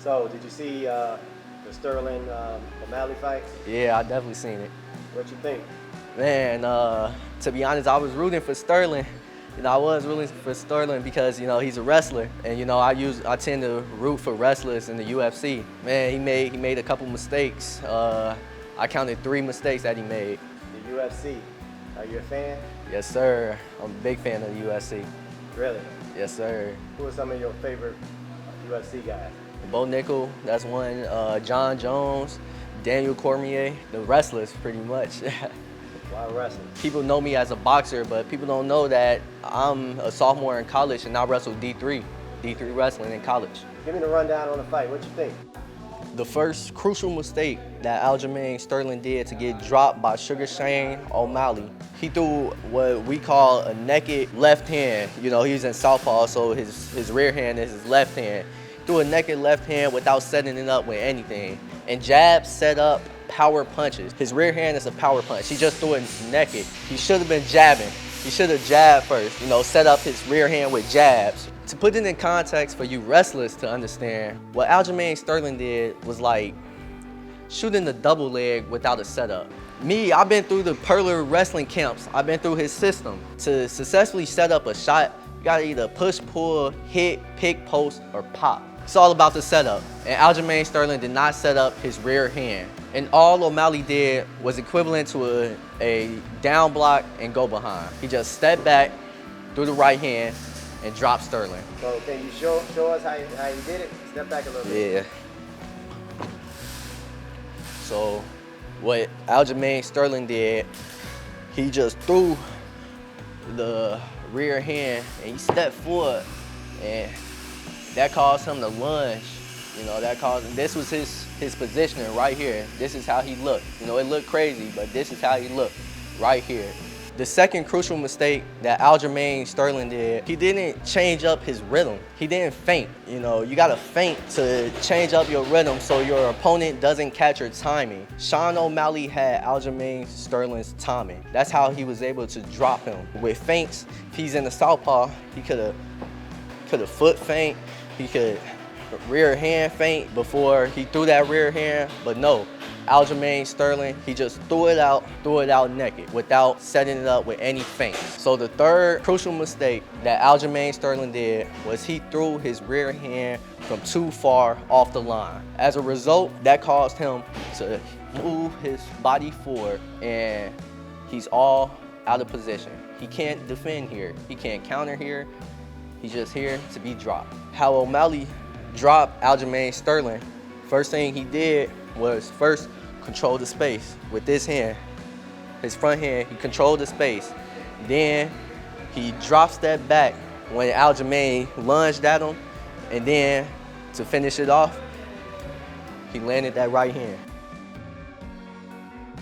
So, did you see the Sterling O'Malley fight? Yeah, I definitely seen it. What you think? Man, to be honest, I was rooting for Sterling. I was rooting for Sterling because, he's a wrestler. And, I tend to root for wrestlers in the UFC. Man, he made a couple mistakes. I counted 3 mistakes that he made. The UFC, are you a fan? Yes, sir. I'm a big fan of the UFC. Really? Yes, sir. Who are some of your favorite UFC guys? Bo Nickel, that's one. John Jones, Daniel Cormier, the wrestlers pretty much. Why wrestling? People know me as a boxer, but people don't know that I'm a sophomore in college and I wrestled D3 wrestling in college. Give me the rundown on the fight. What you think? The first crucial mistake that Aljamain Sterling did to get dropped by Sugar Shane O'Malley, he threw what we call a naked left hand. He's in southpaw, so his rear hand is his left hand. Threw a naked left hand without setting it up with anything. And jabs set up power punches. His rear hand is a power punch. He just threw it naked. He should have been jabbing. He should have jabbed first, set up his rear hand with jabs. To put it in context for you wrestlers to understand, what Aljamain Sterling did was like shooting the double leg without a setup. Me, I've been through the Perler wrestling camps. I've been through his system. To successfully set up a shot, you gotta either push, pull, hit, pick, post, or pop. It's all about the setup. And Aljamain Sterling did not set up his rear hand. And all O'Malley did was equivalent to a down block and go behind. He just stepped back, threw the right hand, and dropped Sterling. So can you show us how you did it? Step back a little bit. Yeah. So what Aljamain Sterling did, he just threw the rear hand and he stepped forward, and that caused him to lunge. This was his positioning right here. This is how he looked. It looked crazy, but this is how he looked right here. The second crucial mistake that Aljamain Sterling did, he didn't change up his rhythm. He didn't feint. You gotta feint to change up your rhythm so your opponent doesn't catch your timing. Sean O'Malley had Aljamain Sterling's timing. That's how he was able to drop him. With feints, if he's in the southpaw, he could have foot feint, he could rear hand feint before he threw that rear hand, but no. Aljamain Sterling, he just threw it out naked without setting it up with any feints. So the third crucial mistake that Aljamain Sterling did was he threw his rear hand from too far off the line. As a result, that caused him to move his body forward, and he's all out of position. He can't defend here. He can't counter here. He's just here to be dropped. How O'Malley dropped Aljamain Sterling, first thing he did was first control the space with this hand. His front hand, he controlled the space. Then he drop stepped back when Aljamain lunged at him, and then to finish it off, he landed that right hand.